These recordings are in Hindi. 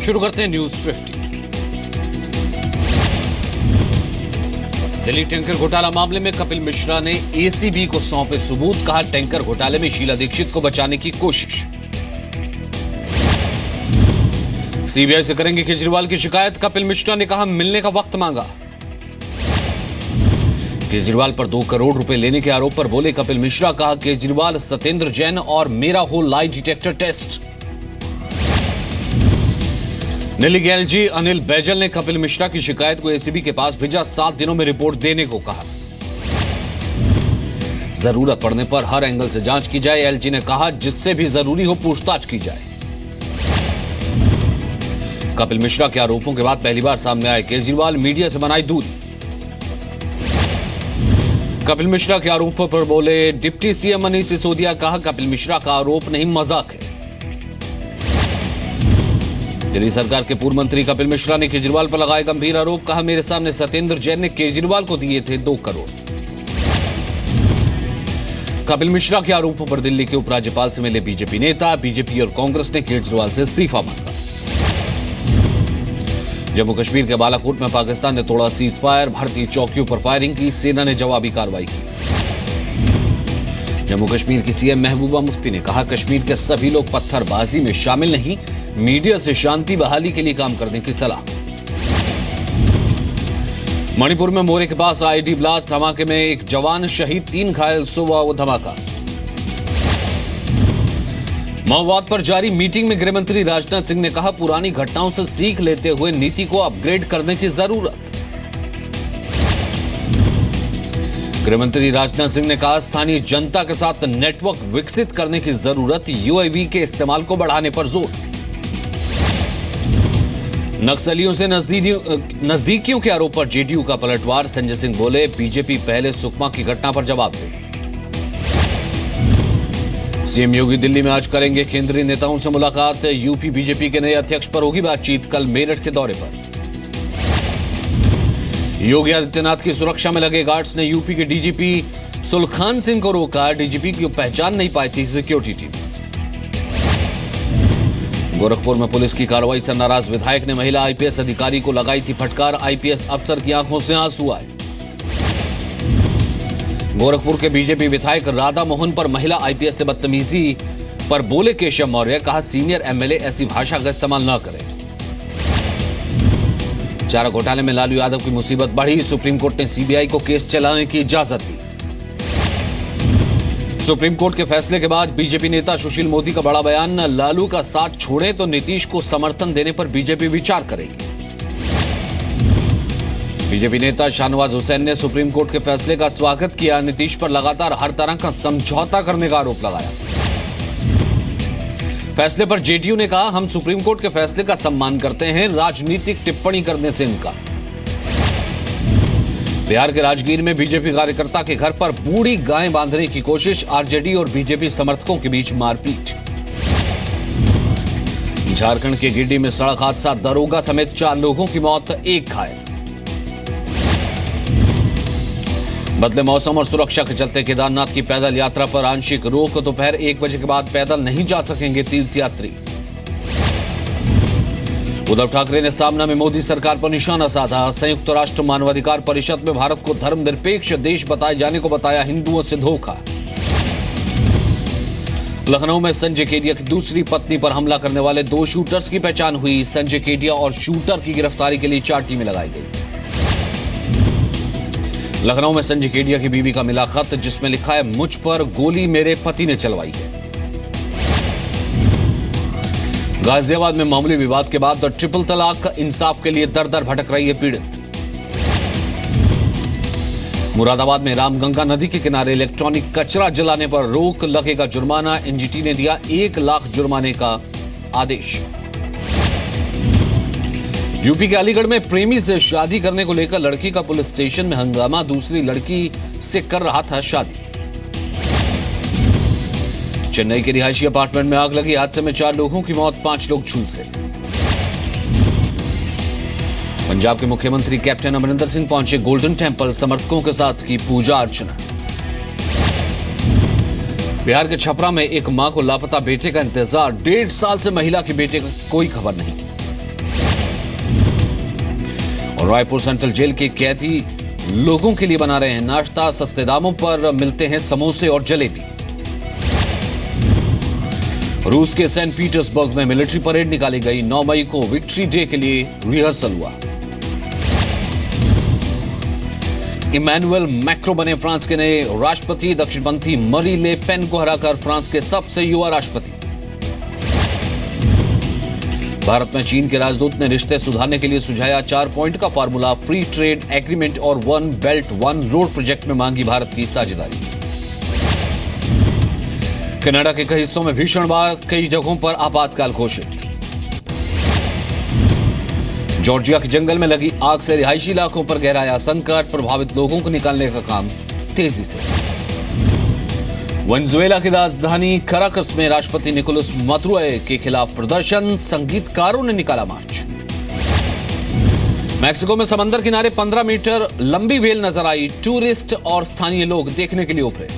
शुरू करते हैं न्यूज 50। दिल्ली टैंकर घोटाला मामले में कपिल मिश्रा ने एसीबी को सौंपे सबूत, कहा टैंकर घोटाले में शीला दीक्षित को बचाने की कोशिश। सीबीआई से करेंगे केजरीवाल की शिकायत, कपिल मिश्रा ने कहा मिलने का वक्त मांगा। केजरीवाल पर 2 करोड़ रुपए लेने के आरोप पर बोले कपिल मिश्रा, कहा केजरीवाल, सत्येंद्र जैन और मेरा हो लाई डिटेक्टर टेस्ट। दिल्ली के एलजी अनिल बैजल ने कपिल मिश्रा की शिकायत को एसीबी के पास भेजा, 7 दिनों में रिपोर्ट देने को कहा। जरूरत पड़ने पर हर एंगल से जांच की जाए, एलजी ने कहा, जिससे भी जरूरी हो पूछताछ की जाए। कपिल मिश्रा के आरोपों के बाद पहली बार सामने आए केजरीवाल, मीडिया से बनाई दूरी। कपिल मिश्रा के आरोपों पर बोले डिप्टी सीएम मनीष सिसोदिया, कहा कपिल मिश्रा का आरोप नहीं मजाक है। दिल्ली सरकार के पूर्व मंत्री कपिल मिश्रा ने केजरीवाल पर लगाए गंभीर आरोप, कहा मेरे सामने सत्येंद्र जैन ने केजरीवाल को दिए थे 2 करोड़। कपिल मिश्रा के आरोपों पर दिल्ली के उपराज्यपाल से मिले बीजेपी नेता, बीजेपी और कांग्रेस ने केजरीवाल से इस्तीफा मांगा। जम्मू कश्मीर के बालाकोट में पाकिस्तान ने तोड़ा सीज फायर, भारतीय चौकियों पर फायरिंग की, सेना ने जवाबी कार्रवाई की। जम्मू कश्मीर की सीएम महबूबा मुफ्ती ने कहा कश्मीर के सभी लोग पत्थरबाजी में शामिल नहीं, मीडिया से शांति बहाली के लिए काम करने की सलाह। मणिपुर में मोरे के पास आईडी ब्लास्ट, धमाके में 1 जवान शहीद, 3 घायल, सुबह धमाका। माओवाद पर जारी मीटिंग में गृहमंत्री राजनाथ सिंह ने कहा पुरानी घटनाओं से सीख लेते हुए नीति को अपग्रेड करने की जरूरत। गृहमंत्री राजनाथ सिंह ने कहा स्थानीय जनता के साथ नेटवर्क विकसित करने की जरूरत, यूएवी के इस्तेमाल को बढ़ाने पर जोर। नक्सलियों से नजदीकियों के आरोप पर जेडीयू का पलटवार, संजय सिंह बोले बीजेपी पहले सुकमा की घटना पर जवाब दे। सीएम योगी दिल्ली में आज करेंगे केंद्रीय नेताओं से मुलाकात, यूपी बीजेपी के नए अध्यक्ष पर होगी बातचीत, कल मेरठ के दौरे पर। योगी आदित्यनाथ की सुरक्षा में लगे गार्ड्स ने यूपी के डीजीपी सुलखान सिंह को रोका, डीजीपी की पहचान नहीं पाई थी सिक्योरिटी टीम। गोरखपुर में पुलिस की कार्रवाई से नाराज विधायक ने महिला आईपीएस अधिकारी को लगाई थी फटकार, आईपीएस अफसर की आंखों से आंसू आए। गोरखपुर के बीजेपी विधायक राधा मोहन पर महिला आईपीएस से बदतमीजी पर बोले केशव मौर्य, कहा सीनियर एमएलए ऐसी भाषा का इस्तेमाल न करें। चारा घोटाले में लालू यादव की मुसीबत बढ़ी, सुप्रीम कोर्ट ने सीबीआई को केस चलाने की इजाजत दी। सुप्रीम कोर्ट के फैसले के बाद बीजेपी नेता सुशील मोदी का बड़ा बयान, लालू का साथ छोड़े तो नीतीश को समर्थन देने पर बीजेपी विचार करेगी। बीजेपी नेता शाहनवाज हुसैन ने सुप्रीम कोर्ट के फैसले का स्वागत किया, नीतीश पर लगातार हर तरह का समझौता करने का आरोप लगाया। फैसले पर जेडीयू ने कहा हम सुप्रीम कोर्ट के फैसले का सम्मान करते हैं, राजनीतिक टिप्पणी करने से इनकार। बिहार के राजगीर में बीजेपी कार्यकर्ता के घर पर बूढ़ी गाय बांधने की कोशिश, आरजेडी और बीजेपी समर्थकों के बीच मारपीट। झारखंड के गिरिडीह में सड़क हादसा, दरोगा समेत 4 लोगों की मौत, 1 घायल। बदले मौसम और सुरक्षा के चलते केदारनाथ की पैदल यात्रा पर आंशिक रोक, दोपहर 1 बजे के बाद पैदल नहीं जा सकेंगे तीर्थयात्री। उद्धव ठाकरे ने सामना में मोदी सरकार पर निशाना साधा, संयुक्त राष्ट्र मानवाधिकार परिषद में भारत को धर्मनिरपेक्ष देश बताए जाने को बताया हिंदुओं से धोखा। लखनऊ में संजय केडिया की दूसरी पत्नी पर हमला करने वाले 2 शूटर्स की पहचान हुई, संजय केडिया और शूटर की गिरफ्तारी के लिए 4 टीमें लगाई गई। लखनऊ में संजय केडिया की बीवी का मिला खत, जिसमें लिखा है मुझ पर गोली मेरे पति ने चलवाई है। गाजियाबाद में मामूली विवाद के बाद ट्रिपल तलाक, इंसाफ के लिए दर-दर भटक रही है पीड़ित। मुरादाबाद में रामगंगा नदी के किनारे इलेक्ट्रॉनिक कचरा जलाने पर रोक, लगेगा जुर्माना, एनजीटी ने दिया 1 लाख जुर्माने का आदेश। यूपी के अलीगढ़ में प्रेमी से शादी करने को लेकर लड़की का पुलिस स्टेशन में हंगामा, दूसरी लड़की से कर रहा था शादी। चेन्नई के रिहायशी अपार्टमेंट में आग लगी, हादसे में 4 लोगों की मौत, 5 लोग झुलसे। पंजाब के मुख्यमंत्री कैप्टन अमरिंदर सिंह पहुंचे गोल्डन टेंपल, समर्थकों के साथ की पूजा अर्चना। बिहार के छपरा में एक मां को लापता बेटे का इंतजार, 1.5 साल से महिला के बेटे का कोई खबर नहीं। और रायपुर सेंट्रल जेल के कैदी लोगों के लिए बना रहे हैं नाश्ता, सस्ते दामों पर मिलते हैं समोसे और जलेबी। रूस के सेंट पीटर्सबर्ग में मिलिट्री परेड निकाली गई। 9 मई को विक्ट्री डे के लिए रिहर्सल हुआ। इमैनुअल मैक्रो बने फ्रांस के नए राष्ट्रपति। दक्षिणपंथी मरी ले पेन को हराकर फ्रांस के सबसे युवा राष्ट्रपति। भारत में चीन के राजदूत ने रिश्ते सुधारने के लिए सुझाया 4 पॉइंट का फार्मूला। फ्री ट्रेड एग्रीमेंट और one belt one road project में मांगी भारत की साझेदारी। कनाडा के कई हिस्सों में भीषण बाढ़, कई जगहों पर आपातकाल घोषित। जॉर्जिया के जंगल में लगी आग से रिहायशी इलाकों पर गहराया संकट। प्रभावित लोगों को निकालने का काम तेजी से। वेनेजुएला की राजधानी कराकस में राष्ट्रपति निकोलस मादुरो के खिलाफ प्रदर्शन। संगीतकारों ने निकाला मार्च। मैक्सिको में समंदर किनारे 15 मीटर लंबी व्हेल नजर आई। टूरिस्ट और स्थानीय लोग देखने के लिए उभरे।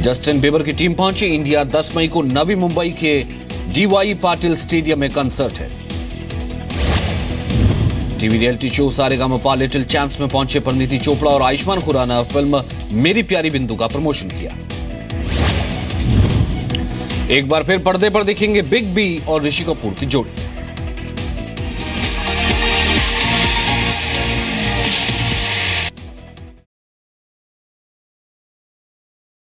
जस्टिन बीबर की टीम पहुंची इंडिया। 10 मई को नवी मुंबई के डीवाई पाटिल स्टेडियम में कंसर्ट है। TV reality show Saregamapa little champs में पहुंचे परिणीति चोपड़ा और आयुष्मान खुराना। फिल्म मेरी प्यारी बिंदु का प्रमोशन किया। एक बार फिर पर्दे पर दिखेंगे बिग बी और ऋषि कपूर की जोड़ी।